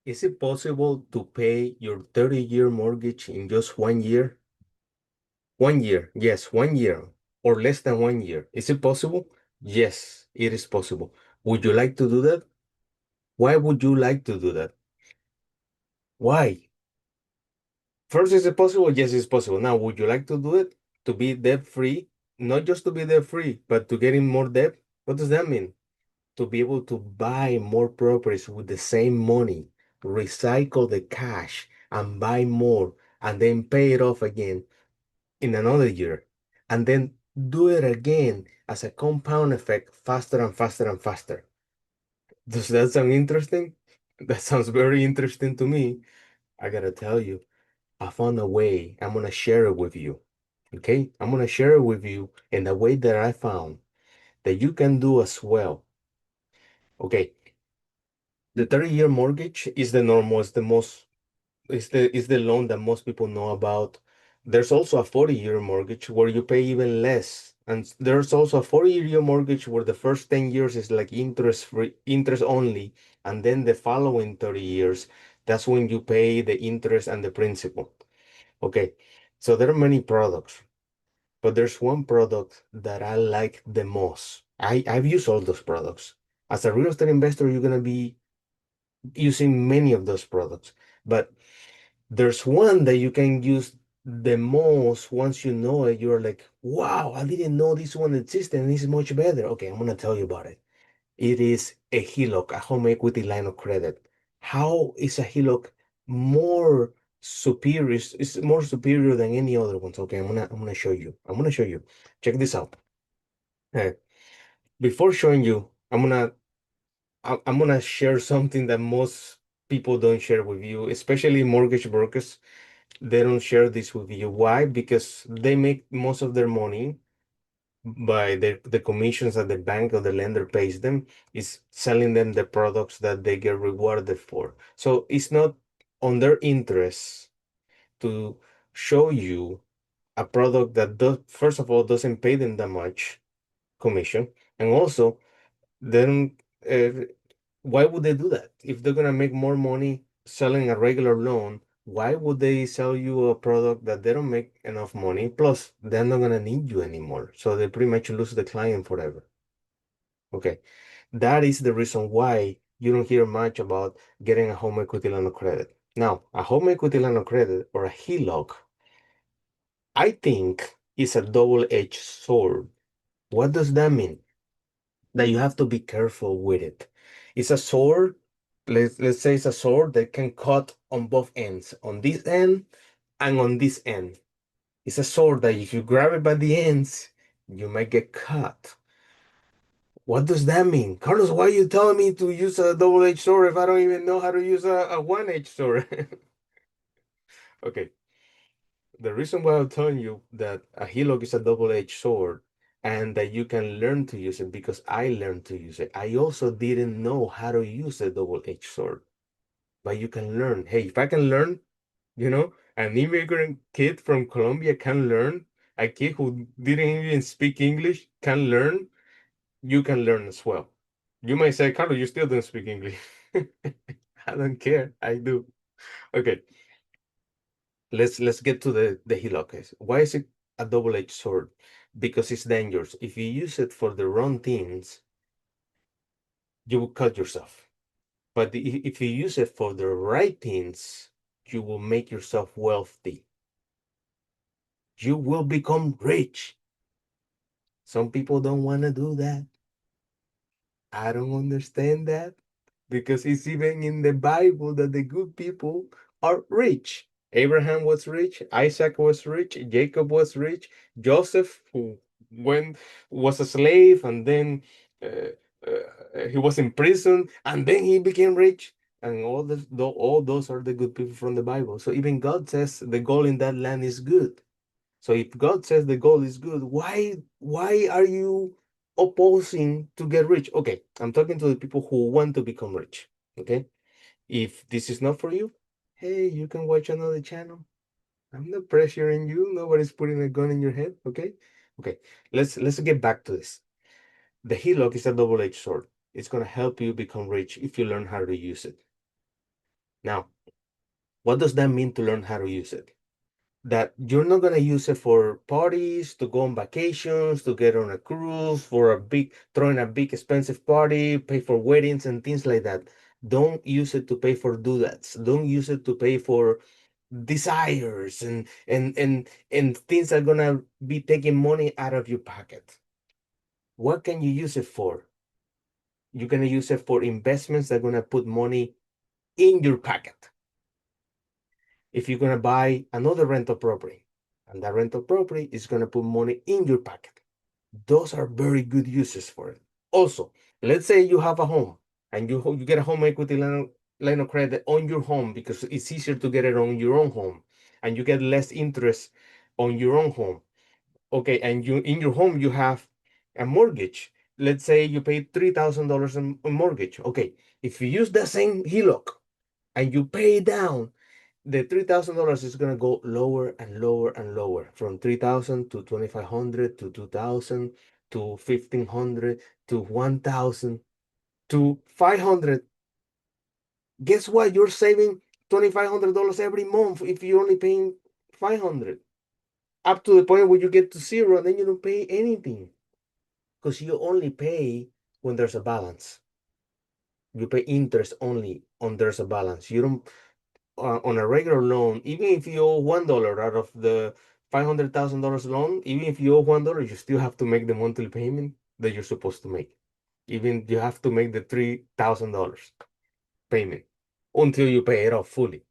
Is it possible to pay your 30-year mortgage in just 1 year? 1 year, yes, 1 year, or less than 1 year. Is it possible? Yes, it is possible. Would you like to do that? Why would you like to do that? Why? First, is it possible? Yes, it's possible. Now, would you like to do it? To be debt free? Not just to be debt free, but to get in more debt? What does that mean? To be able to buy more properties with the same money, recycle the cash and buy more, and then pay it off again in another year, and then do it again as a compound effect faster and faster and faster. Does that sound interesting? That sounds very interesting to me. I gotta tell you, I found a way. I'm gonna share it with you. Okay? I'm gonna share it with you in the way that I found that you can do as well. Okay. The 30-year mortgage is the normal, it's the most, is the loan that most people know about. There's also a 40-year mortgage where you pay even less. And there's also a 40-year mortgage where the first 10 years is like interest free, interest only. And then the following 30 years, that's when you pay the interest and the principal. Okay. So there are many products, but there's one product that I like the most. I've used all those products. As a real estate investor, you're gonna be using many of those products. But there's one that you can use the most once you know it. You're like, wow, I didn't know this one existed and it's much better. Okay, I'm gonna tell you about it. It is a HELOC, a home equity line of credit. How is a HELOC more superior? It's more superior than any other ones. Okay, I'm gonna show you. I'm gonna show you. Check this out. Uh, Before showing you, I'm gonna share something that most people don't share with you, especially mortgage brokers. They don't share this with you. Why? Because they make most of their money by the commissions that the bank or the lender pays them is selling them the products that they get rewarded for. So it's not on their interest to show you a product that does, first of all, doesn't pay them that much commission, and also then why would they do that? If they're gonna make more money selling a regular loan, why would they sell you a product that they don't make enough money? Plus, they're not gonna need you anymore. So they pretty much lose the client forever. Okay. That is the reason why you don't hear much about getting a home equity line of credit. Now, a home equity line of credit or a HELOC, I think is a double-edged sword. What does that mean? That you have to be careful with it. It's a sword. Let's say it's a sword that can cut on both ends, on this end and on this end. It's a sword that if you grab it by the ends, you might get cut. What does that mean? Carlos, why are you telling me to use a double-edged sword if I don't even know how to use a one-edged sword? Okay, the reason why I'm telling you that a HELOC is a double-edged sword and that you can learn to use it because I learned to use it. I also didn't know how to use a double-edged sword, but you can learn. Hey, if I can learn, an immigrant kid from Colombia can learn, a kid who didn't even speak English can learn, you can learn as well. You might say, Carlos, you still don't speak English. I don't care. I do. Okay. Let's get to the HELOC case. Why is it a double-edged sword? Because it's dangerous. If you use it for the wrong things, you will cut yourself. But if you use it for the right things, you will make yourself wealthy. You will become rich. Some people don't want to do that. I don't understand that because it's even in the Bible that the good people are rich. Abraham was rich, Isaac was rich, Jacob was rich, Joseph, who went was a slave and then uh, he was in prison and then he became rich. And all those are the good people from the Bible. So even God says the gold in that land is good. So if God says the goal is good, why are you opposing to get rich? Okay, I'm talking to the people who want to become rich. Okay, if this is not for you, hey, you can watch another channel. I'm not pressuring you. Nobody's putting a gun in your head. Okay, okay. Let's get back to this. The HELOC is a double-edged sword. It's gonna help you become rich if you learn how to use it. Now, what does that mean to learn how to use it? That you're not gonna use it for parties, to go on vacations, to get on a cruise, for a big throwing a big expensive party, pay for weddings and things like that. Don't use it to pay for doodads. Don't use it to pay for desires and things that are gonna be taking money out of your pocket. What can you use it for? You're gonna use it for investments that are gonna put money in your pocket. If you're gonna buy another rental property, and that rental property is gonna put money in your pocket. Those are very good uses for it. Also, let's say you have a home and you get a home equity line of credit on your home because it's easier to get it on your own home and you get less interest on your own home. Okay, and you in your home you have a mortgage. Let's say you pay $3,000 in mortgage. Okay, if you use the same HELOC and you pay down, the $3,000 is gonna go lower and lower and lower from 3,000 to 2,500 to 2,000 to 1,500 to 1,000 to 500. Guess what? You're saving $2,500 every month if you're only paying 500. Up to the point where you get to zero, and then you don't pay anything because you only pay when there's a balance. You pay interest only on there's a balance. You don't on a regular loan, even if you owe $1 out of the $500,000 loan, even if you owe $1, you still have to make the monthly payment that you're supposed to make. Even you have to make the $3,000 payment until you pay it off fully.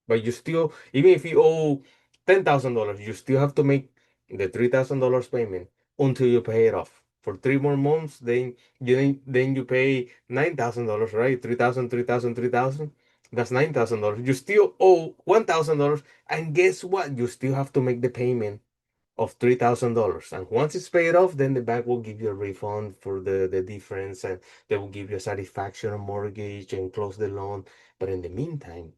But you still, even if you owe $10,000, you still have to make the $3,000 payment until you pay it off. For 3 more months, then you pay $9,000, right? 3,000, 3,000, 3,000. That's $9,000. You still owe $1,000, and guess what? You still have to make the payment of $3,000. And once it's paid off, then the bank will give you a refund for the difference, and they will give you a satisfaction mortgage and close the loan. But in the meantime,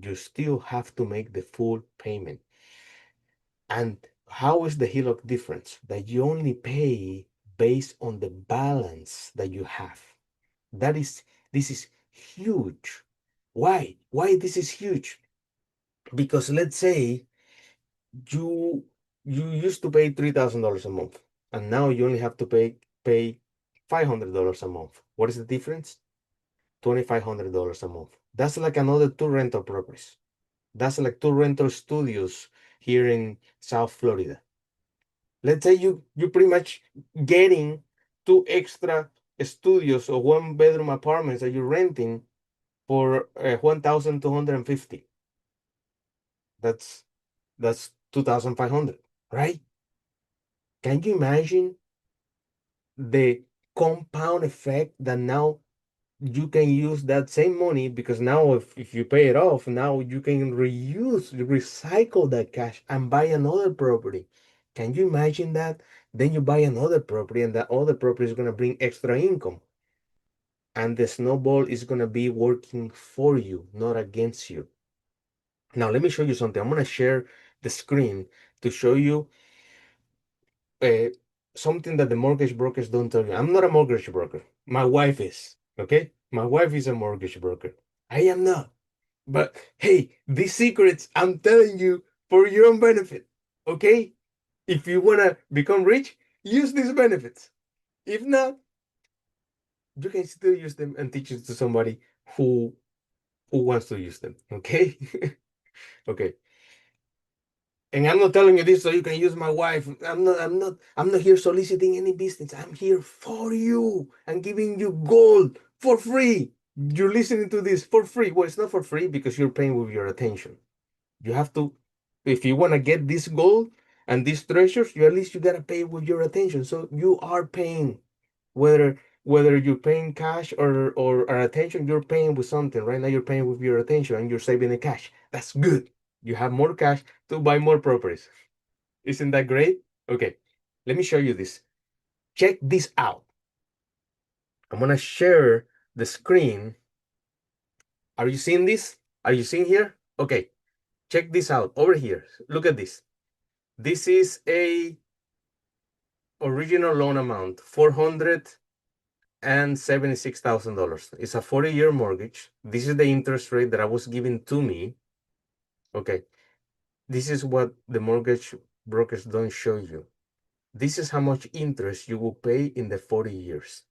you still have to make the full payment. And how is the HELOC difference? That you only pay based on the balance that you have. This is huge. Why? Why this is huge? Because let's say you you used to pay $3,000 a month, and now you only have to pay $500 a month. What is the difference? $2,500 a month. That's like another two rental properties. That's like two rental studios here in South Florida. Let's say you pretty much getting two extra studios or one bedroom apartments that you're renting for 1,250. That's that's 2,500, right? Can you imagine the compound effect that now you can use that same money, because now if you pay it off, now you can recycle that cash and buy another property. Can you imagine that? Then you buy another property, and that other property is going to bring extra income, and the snowball is going to be working for you, not against you. Now let me show you something. I'm going to share the screen to show you uh, something that the mortgage brokers don't tell you. I'm not a mortgage broker. My wife is, okay? My wife is a mortgage broker. I am not. But hey, these secrets I'm telling you for your own benefit, okay? If you want to become rich, use these benefits. If not, you can still use them and teach it to somebody who wants to use them, okay? Okay. And I'm not telling you this so you can use my wife. I'm not here soliciting any business. I'm here for you. I'm giving you gold for free. You're listening to this for free. Well, it's not for free because you're paying with your attention. You have to, if you want to get this gold and these treasures, you at least you gotta pay with your attention. So you are paying, whether you're paying cash or attention, you're paying with something. Right now, you're paying with your attention and you're saving the cash. That's good. You have more cash to buy more properties. Isn't that great? Okay, let me show you this. Check this out. I'm gonna share the screen. Are you seeing this? Are you seeing here? Okay, check this out over here. Look at this. This is a original loan amount, $476,000. It's a 40-year mortgage. This is the interest rate that I was given to me. Okay. This is what the mortgage brokers don't show you. This is how much interest you will pay in the 40 years.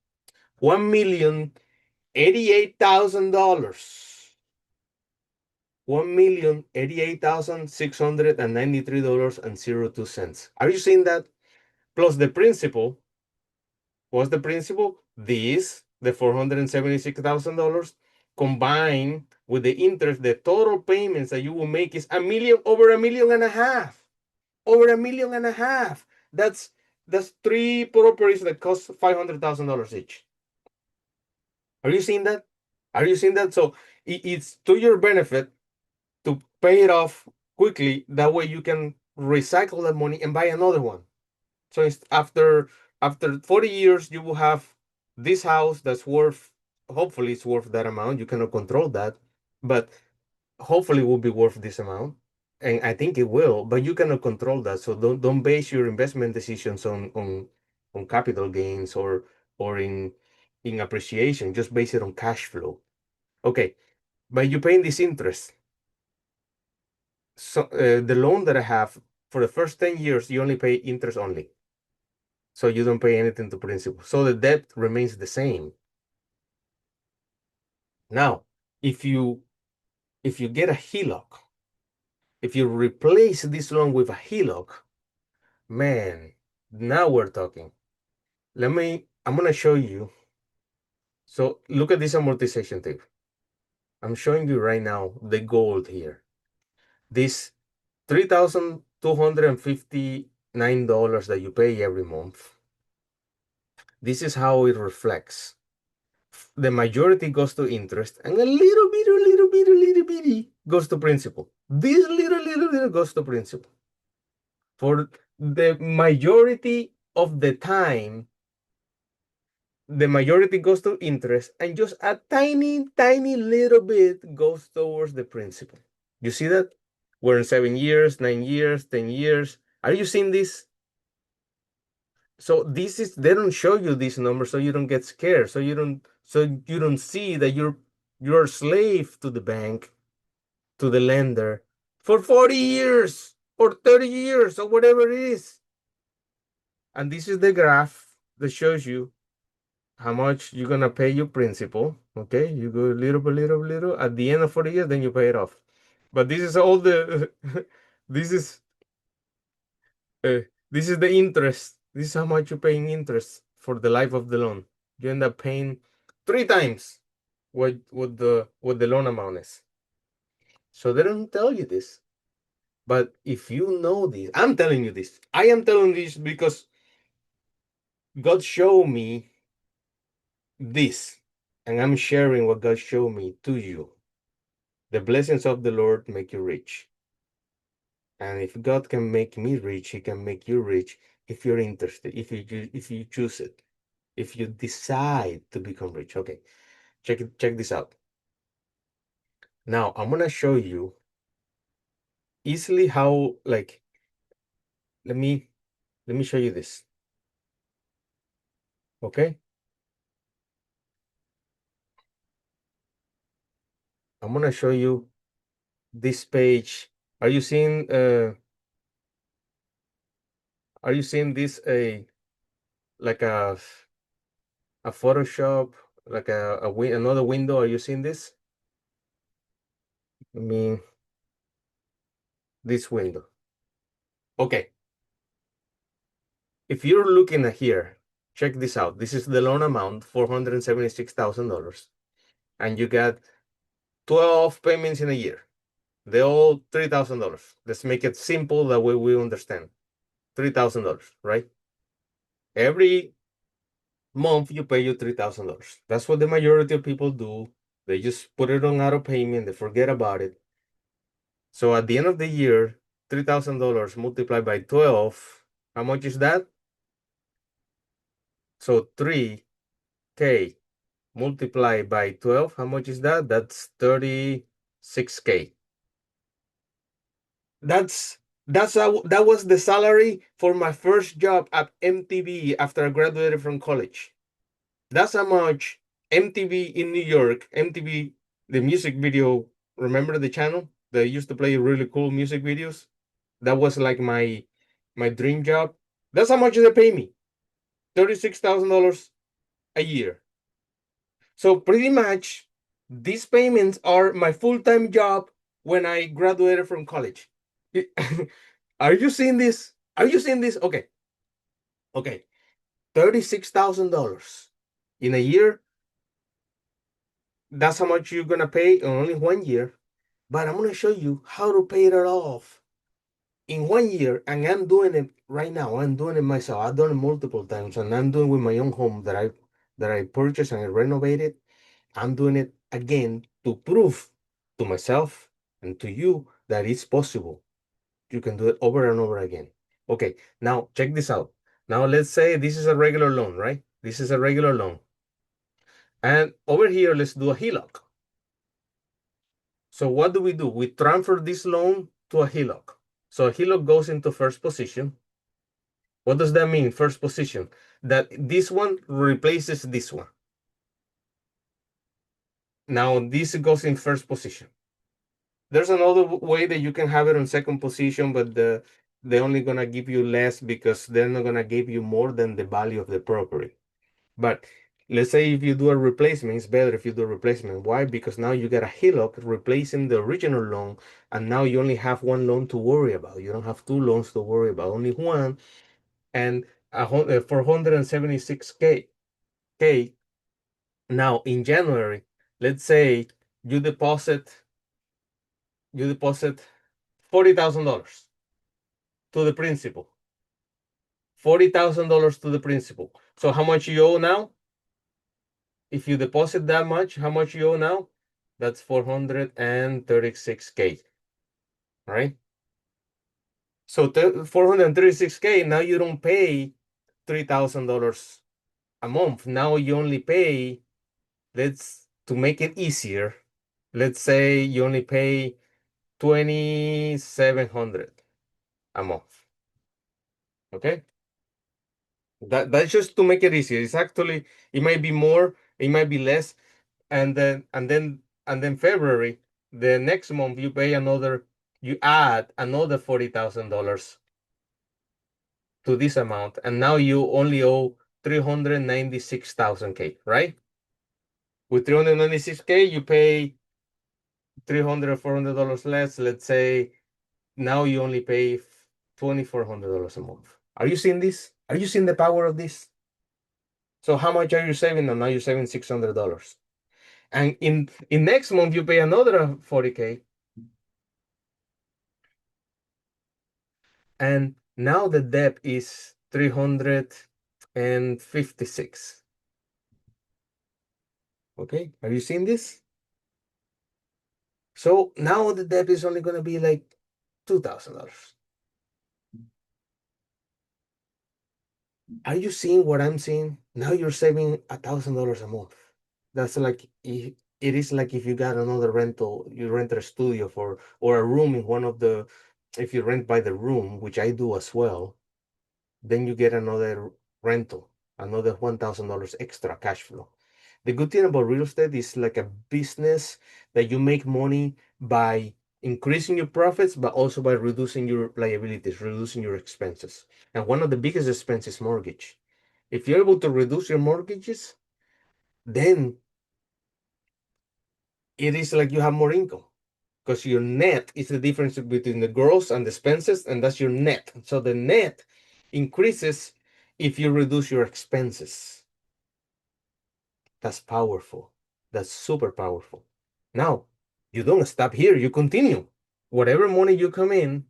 $1,088,000. $1,088,693.02. Are you seeing that? Plus the principal. What's the principal? The $476,000 combined with the interest, the total payments that you will make is over $1.5 million. Over $1.5 million. That's three properties that cost $500,000 each. Are you seeing that? Are you seeing that? So it's to your benefit to pay it off quickly. That way you can recycle that money and buy another one. So it's after 40 years, you will have this house that's worth, hopefully it's worth that amount. You cannot control that, but hopefully it will be worth this amount. And I think it will, but you cannot control that. So don't base your investment decisions on capital gains or in appreciation. Just base it on cash flow. Okay, but you're paying this interest. So the loan that I have for the first 10 years, you only pay interest only. So you don't pay anything to principal. So the debt remains the same. Now, if you get a HELOC, if you replace this loan with a HELOC, man, now we're talking. I'm gonna show you. So look at this amortization tape. I'm showing you right now the gold here. This $3,259 that you pay every month. This is how it reflects. The majority goes to interest and a little bitty goes to principal. This little goes to principal. For the majority of the time, the majority goes to interest and just a tiny little bit goes towards the principal. You see that? We're in 7 years, 9 years, 10 years. Are you seeing this? So this is, they don't show you these numbers so you don't get scared. So you don't see that you're a slave to the bank, to the lender for 40 years or 30 years or whatever it is. And this is the graph that shows you how much you're gonna pay your principal. Okay, you go little by little by little. At the end of 40 years, then you pay it off. But this is all the this is uh, this is the interest. This is how much you pay in interest for the life of the loan. You end up paying 3 times what the loan amount is. So they don't tell you this. But if you know this, I'm telling you this. I am telling this because God showed me this, and I'm sharing what God showed me to you. The blessings of the Lord make you rich. And if God can make me rich, He can make you rich if you're interested, if you choose it, if you decide to become rich. Okay, check this out. Now I'm gonna show you easily how, like, let me show you this. Okay, I'm gonna show you this page. Are you seeing this like a Photoshop, like another window? Are you seeing this? I mean, this window. Okay. If you're looking at here, check this out. This is the loan amount, $476,000, and you got 12 payments in a year. They're all $3,000. Let's make it simple, that way we understand. $3,000, right? Every month you pay you $3,000. That's what the majority of people do. They just put it on auto payment, they forget about it. So at the end of the year, $3,000 multiplied by 12, how much is that? So 3K multiplied by 12, how much is that? That's 36K. That was the salary for my first job at MTV after I graduated from college. That's how much MTV in New York, MTV, the music video, remember the channel that used to play really cool music videos? That was like my dream job. That's how much they pay me. $36,000 a year. So pretty much these payments are my full-time job when I graduated from college. Are you seeing this? Are you seeing this? Okay. Okay. $36,000 in a year. That's how much you're gonna pay in only 1 year. But I'm gonna show you how to pay it off in 1 year, and I'm doing it right now. I'm doing it myself. I've done it multiple times, and I'm doing it with my own home that I purchased and I renovated. I'm doing it again to prove to myself and to you that it's possible. You can do it over and over again. Okay, now check this out. Now let's say this is a regular loan, right? This is a regular loan. And over here, let's do a HELOC. So what do? We transfer this loan to a HELOC. So a HELOC goes into first position. What does that mean, first position? That this one replaces this one. Now this goes in first position. There's another way that you can have it on second position, but they're only gonna give you less because they're not gonna give you more than the value of the property. But let's say if you do a replacement, it's better if you do a replacement. Why? Because now you get a HELOC replacing the original loan, and now you only have one loan to worry about. You don't have two loans to worry about, only one. And 476K. Now in January, let's say you deposit $40,000 to the principal. $40,000 to the principal. So how much you owe now? If you deposit that much, how much you owe now? That's 436K, right? So 436K, now you don't pay $3,000 a month. Now you only pay, to make it easier, let's say you only pay 2,700 a month. Okay? That's just to make it easier. It's actually, it might be more, it might be less, and then February, the next month you add another $40,000 to this amount, and now you only owe 396,000K, right? With 396K, you pay $300 less. Let's say now you only pay $2,400 a month. Are you seeing this? Are you seeing the power of this? So how much are you saving now? Now you're saving $600. And in next month, you pay another 40K. And now the debt is 356. Okay, are you seeing this? So now the debt is only going to be like $2,000. Are you seeing what I'm seeing? Now you're saving $1,000 a month. That's like it is like if you got another rental, you rent a studio or a room in one of the, if you rent by the room, which I do as well, then you get another rental, another $1,000 extra cash flow. The good thing about real estate is like a business that you make money by increasing your profits, but also by reducing your liabilities, reducing your expenses. And one of the biggest expenses is mortgage. If you're able to reduce your mortgages, then it is like you have more income because your net is the difference between the gross and the expenses, and that's your net. So the net increases if you reduce your expenses. That's powerful. That's super powerful. Now, you don't stop here, you continue. Whatever money you come in,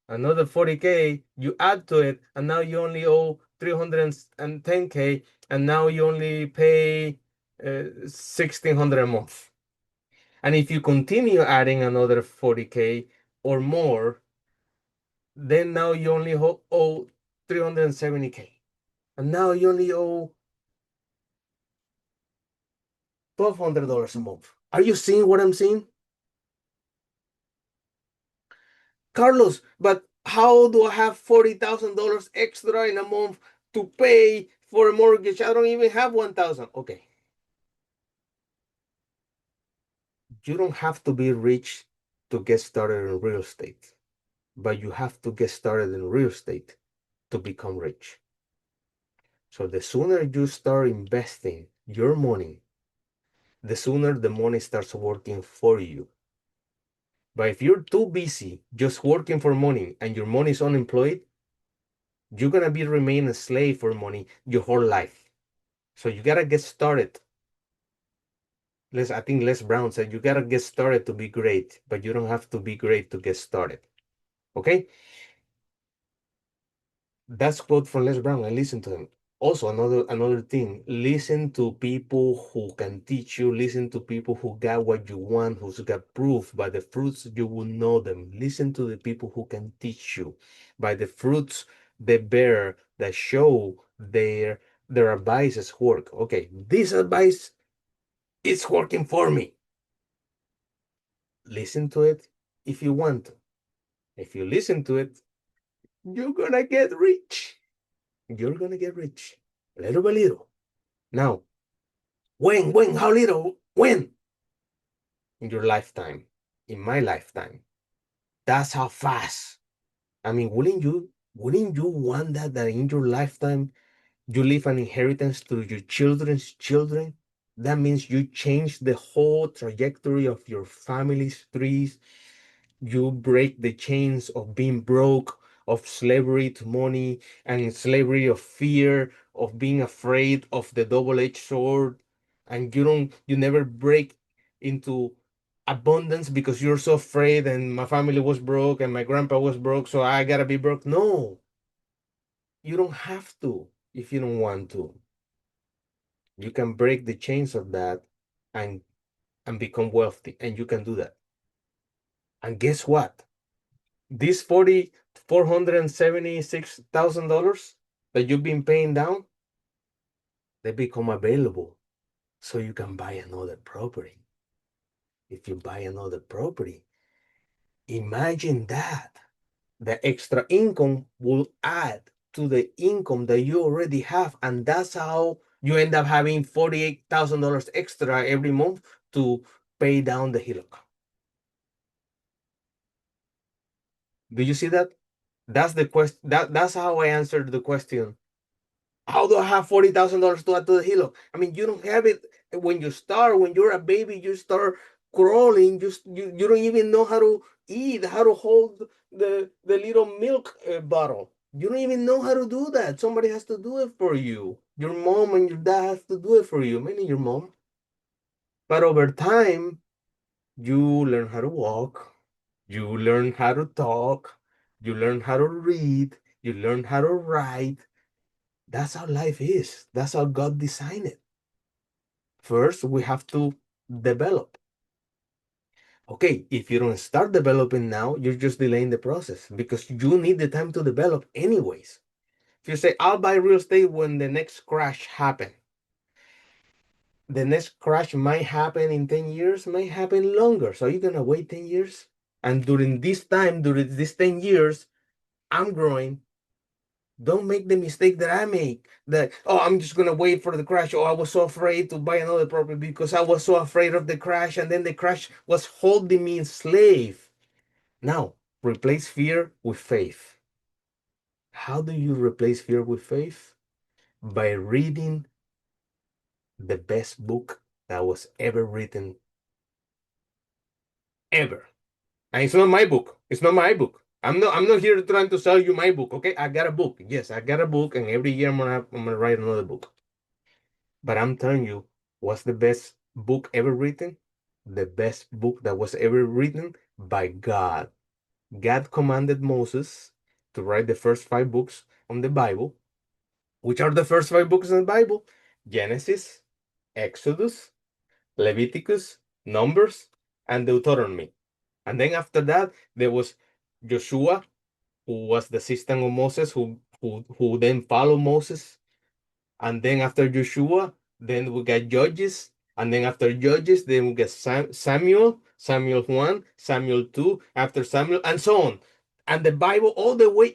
another 40K, you add to it, and now you only owe 310K, and now you only pay 1,600 a month. And if you continue adding another 40K or more, then now you only owe 370K. And now you only owe $1,200 a month. Are you seeing what I'm seeing? Carlos, but how do I have $40,000 extra in a month to pay for a mortgage. I don't even have 1,000. Okay. You don't have to be rich to get started in real estate, but you have to get started in real estate to become rich. So the sooner you start investing your money, the sooner the money starts working for you. But if you're too busy just working for money and your money is unemployed, you're gonna be remain a slave for money your whole life. So you gotta get started. I think Les Brown said you gotta get started to be great, but you don't have to be great to get started. Okay? That's quote from Les Brown. I listen to him. Also, another thing, listen to people who can teach you, listen to people who got what you want, who's got proof. By the fruits you will know them. Listen to the people who can teach you. By the fruits they bear, that show their advices work. Okay, this advice is working for me. Listen to it if you want to. If you listen to it, you're gonna get rich. You're gonna get rich, little by little. Now, how little? When? In your lifetime, in my lifetime. That's how fast. I mean, wouldn't you want that in your lifetime you leave an inheritance to your children's children? That means you change the whole trajectory of your family's trees. You break the chains of being broke, of slavery to money, and slavery of fear, of being afraid of the double-edged sword. And you never break into abundance because you're so afraid and my family was broke and my grandpa was broke, so I gotta be broke. No, you don't have to if you don't want to. You can break the chains of that and become wealthy, and you can do that. And guess what? This $476,000 that you've been paying down, they become available so you can buy another property. If you buy another property, imagine that the extra income will add to the income that you already have, and that's how you end up having $48,000 extra every month to pay down the HELOC. Do you see that? That's the question. That's how I answered the question. How do I have $40,000 to add to the HELOC? I mean, you don't have it when you start. When you're a baby, you start crawling. You don't even know how to eat, how to hold the little milk bottle. You don't even know how to do that. Somebody has to do it for you. Your mom and your dad have to do it for you. Mainly your mom. But over time, you learn how to walk. You learn how to talk. You learn how to read. You learn how to write. That's how life is. That's how God designed it. First, we have to develop. Okay, if you don't start developing now, you're just delaying the process because you need the time to develop anyways. If you say, I'll buy real estate when the next crash happen, the next crash might happen in 10 years, might happen longer. So you're going to wait 10 years? And during this time, during these 10 years, I'm growing. Don't make the mistake that I make. That, oh, I'm just gonna wait for the crash. Oh, I was so afraid to buy another property because I was so afraid of the crash, and then the crash was holding me enslaved. Now, replace fear with faith. How do you replace fear with faith? By reading the best book that was ever written, ever. And it's not my book. It's not my book. I'm not here trying to sell you my book. Okay, I got a book. Yes, I got a book, and every year I'm gonna write another book. But I'm telling you, what's the best book ever written? The best book that was ever written by God. God commanded Moses to write the first 5 books on the Bible. Which are the first 5 books in the Bible? Genesis, Exodus, Leviticus, Numbers, and Deuteronomy. And then after that, there was Joshua, who was the assistant of Moses, who then followed Moses. And then after Joshua, then we got Judges. And then after Judges, then we get Samuel, Samuel 1, Samuel 2, after Samuel, and so on. And the Bible all the way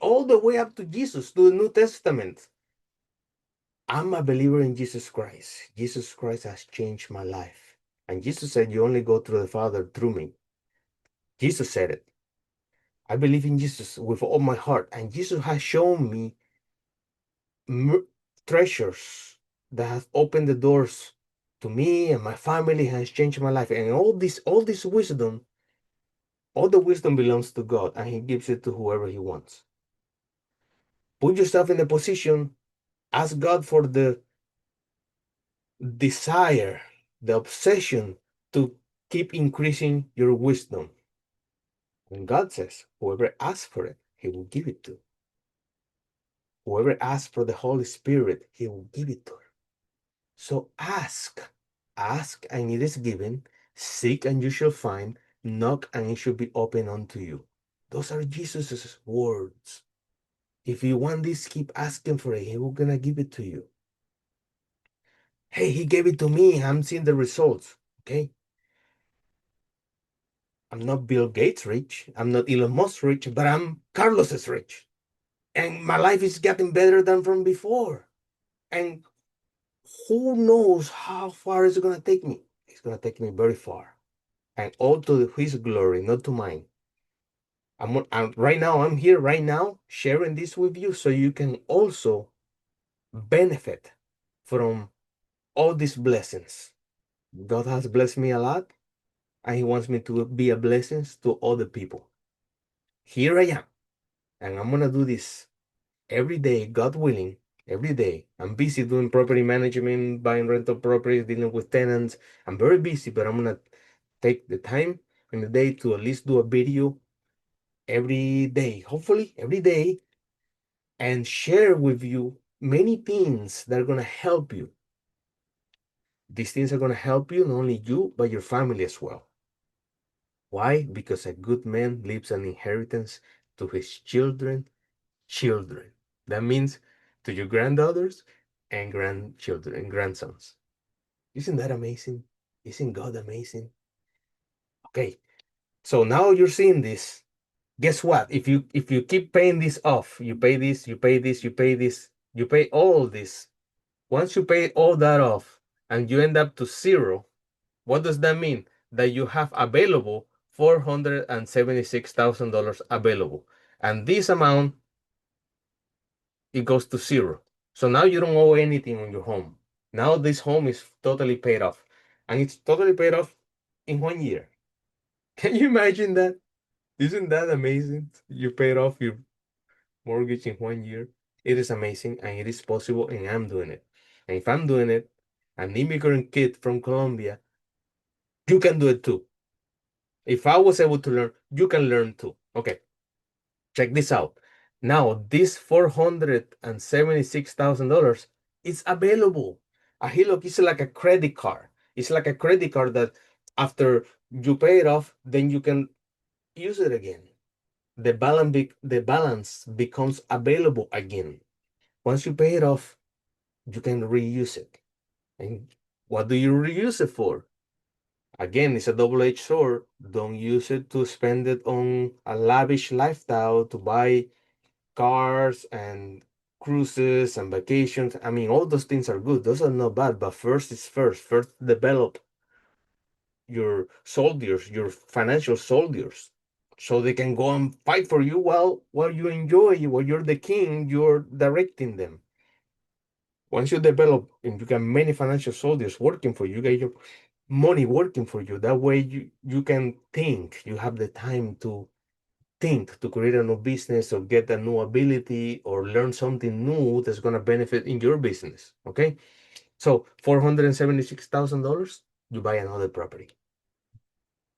up to Jesus, to the New Testament. I'm a believer in Jesus Christ. Jesus Christ has changed my life. And Jesus said, you only go through the Father through me. Jesus said it. I believe in Jesus with all my heart. And Jesus has shown me treasures that have opened the doors to me and my family, has changed my life. And all this wisdom, all the wisdom belongs to God, and He gives it to whoever He wants. Put yourself in a position, ask God for the desire, the obsession to keep increasing your wisdom. And God says, whoever asks for it, He will give it to. Whoever asks for the Holy Spirit, He will give it to her. So ask and it is given, seek and you shall find, knock and it shall be opened unto you. Those are Jesus's words. If you want this, keep asking for it. He will gonna give it to you. Hey, He gave it to me. I'm seeing the results. Okay. I'm not Bill Gates rich. I'm not Elon Musk rich, but I'm Carlos's rich. And my life is getting better than from before. And who knows how far it's gonna take me? It's gonna take me very far. And all to His glory, not to mine. Right now, I'm here right now sharing this with you so you can also benefit from all these blessings. God has blessed me a lot, and He wants me to be a blessing to other people. Here I am, and I'm gonna do this every day, God willing. Every day, I'm busy doing property management, buying rental properties, dealing with tenants. I'm very busy, but I'm gonna take the time in the day to at least do a video every day, hopefully every day, and share with you many things that are going to help you. These things are going to help you, not only you, but your family as well. Why? Because a good man leaves an inheritance to his children. That means to your granddaughters and grandchildren and grandsons. Isn't that amazing? Isn't God amazing? Okay, so now you're seeing this. Guess what? If you keep paying this off, you pay this, you pay this, you pay this, you pay all this. Once you pay all that off and you end up to zero, what does that mean? That you have available $476,000 available. And this amount, it goes to zero. So now you don't owe anything on your home. Now this home is totally paid off. And it's totally paid off in 1 year. Can you imagine that? Isn't that amazing? You paid off your mortgage in 1 year. It is amazing and it is possible, and I'm doing it. And if I'm doing it, an immigrant kid from Colombia, you can do it too. If I was able to learn, you can learn too. Okay, check this out. Now, this $476,000 is available. A HELOC is like a credit card. It's like a credit card that after you pay it off, then you can use it again. The balance becomes available again. Once you pay it off, you can reuse it. And what do you reuse it for? Again, it's a double-edged sword. Don't use it to spend it on a lavish lifestyle, to buy cars and cruises and vacations. I mean, all those things are good. Those are not bad, but first is first. First, develop your soldiers, your financial soldiers, so they can go and fight for you while you enjoy, while you're the king, you're directing them. Once you develop and you got many financial soldiers working for you, you get your money working for you. That way you can think. You have the time to think, to create a new business or get a new ability or learn something new that's gonna benefit in your business. Okay. So $476,000, you buy another property.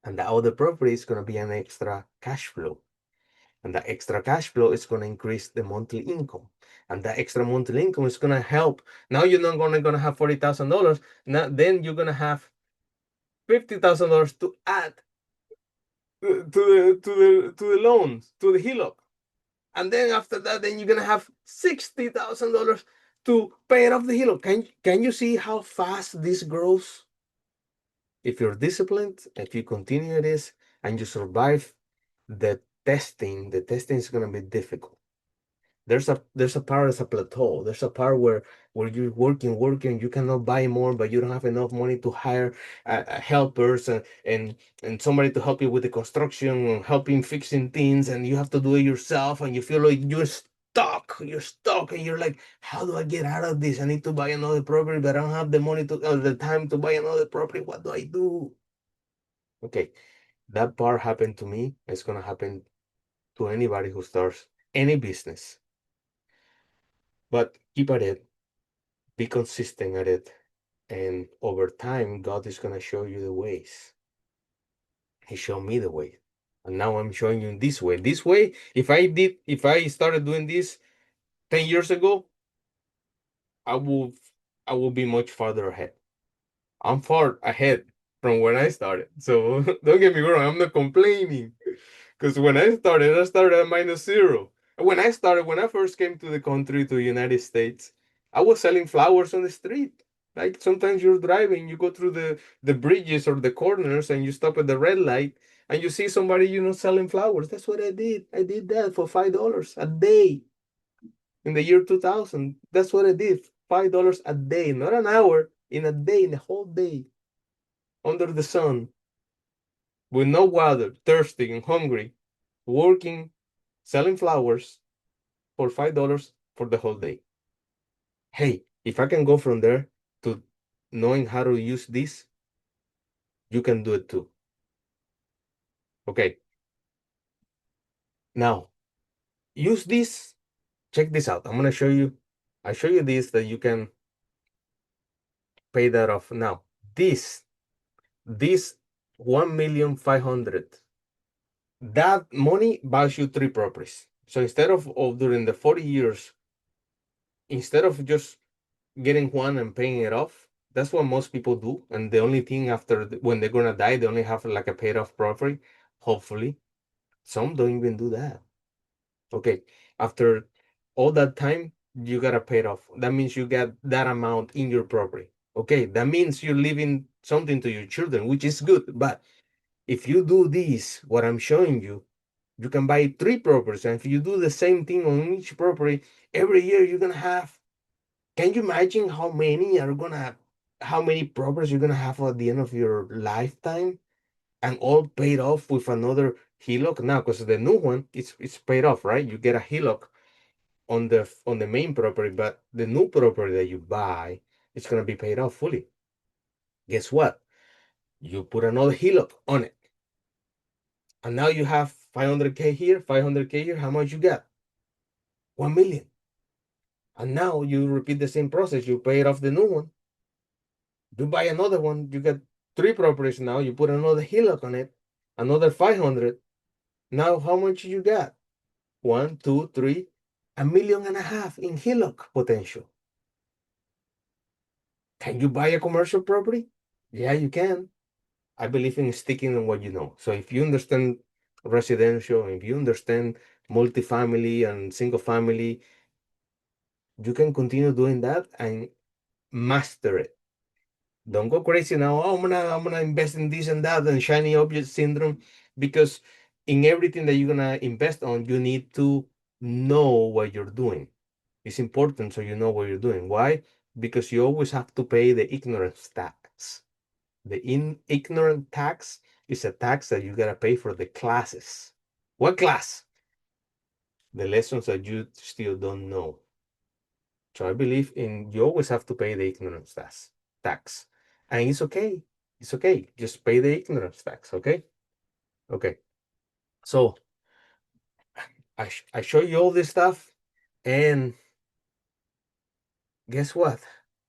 And the other property is gonna be an extra cash flow. And that extra cash flow is going to increase the monthly income. And that extra monthly income is going to help. Now you're not gonna have $40,000. Now then you're going to have $50,000 to add to the loans, to the HELOC. And then after that, then you're going to have $60,000 to pay off the HELOC. Can you see how fast this grows? If you're disciplined, if you continue this and you survive the testing is going to be difficult. There's a part as a plateau. There's a part where you're working, you cannot buy more, but you don't have enough money to hire helpers and somebody to help you with the construction and helping fixing things, and you have to do it yourself, and you feel like you're stuck, and you're like, how do I get out of this? I need to buy another property, but I don't have the money to or the time to buy another property. What do I do? Okay, that part happened to me. It's gonna happen to anybody who starts any business. But keep at it, be consistent at it, and over time, God is gonna show you the ways. He showed me the way, and now I'm showing you this way. This way, if I started doing this 10 years ago, I will, I will be much farther ahead. I'm far ahead from when I started. So don't get me wrong, I'm not complaining. Because when I started at -0. When I first came to the country, to the United States, I was selling flowers on the street. Like sometimes you're driving, you go through the bridges or the corners and you stop at the red light and you see somebody, selling flowers. That's what I did. I did that for $5 a day in the year 2000. That's what I did. $5 a day, not an hour, in a day, in a whole day, under the sun, with no water, thirsty and hungry, working, selling flowers for $5 for the whole day. Hey, if I can go from there to knowing how to use this, you can do it too. Okay, now use this. Check this out. I'm gonna show you. I show you this that you can pay that off now. This 1,500,000. That money buys you 3 properties. So instead of during the 40 years, instead of just getting one and paying it off, that's what most people do. And the only thing after when they're gonna die, they only have like a paid off property. Hopefully, some don't even do that. Okay, after all that time, you gotta pay it off. That means you get that amount in your property. Okay, that means you're leaving something to your children, which is good. But if you do this, what I'm showing you, you can buy 3 properties. And if you do the same thing on each property, every year you're gonna have. Can you imagine how many properties you're gonna have at the end of your lifetime, and all paid off with another HELOC? Now, because the new one, it's paid off, right? You get a HELOC on the main property, but the new property that you buy, it's gonna be paid off fully. Guess what? You put another HELOC on it, and now you have 500K here, 500K here. How much you got? 1 million. And now you repeat the same process. You pay it off the new one. You buy another one. You get 3 properties now. You put another HELOC on it, another 500. Now how much you got? One, two, three, 1.5 million in HELOC potential. Can you buy a commercial property? Yeah, you can. I believe in sticking on what you know. So if you understand residential, if you understand multifamily and single family, you can continue doing that and master it. Don't go crazy now. Oh, I'm gonna invest in this and that and shiny object syndrome, because in everything that you're gonna invest on, you need to know what you're doing. It's important so you know what you're doing. Why? Because you always have to pay the ignorance tax. The ignorant tax is a tax that you gotta pay for the classes. What class? The lessons that you still don't know. So I believe in you always have to pay the ignorance tax. And it's okay. It's okay. Just pay the ignorance tax, okay? Okay. So I show you all this stuff, and guess what?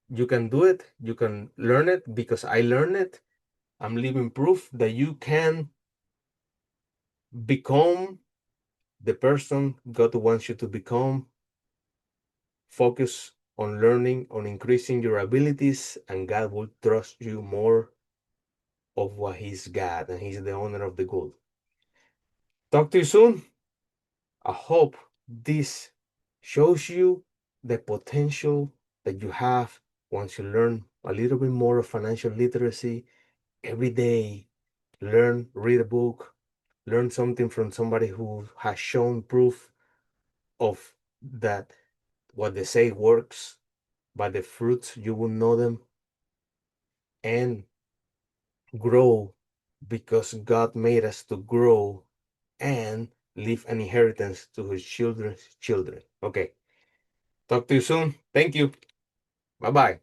You can do it. You can learn it because I learned it. I'm living proof that you can become the person God wants you to become. Focus on learning, on increasing your abilities, and God will trust you more of what He's got, and He's the owner of the gold. Talk to you soon. I hope this shows you the potential that you have once you learn a little bit more of financial literacy every day. Learn, read a book, learn something from somebody who has shown proof of that what they say works. By the fruits you will know them, and grow because God made us to grow and leave an inheritance to his children's children. Okay. Talk to you soon. Thank you. Bye bye.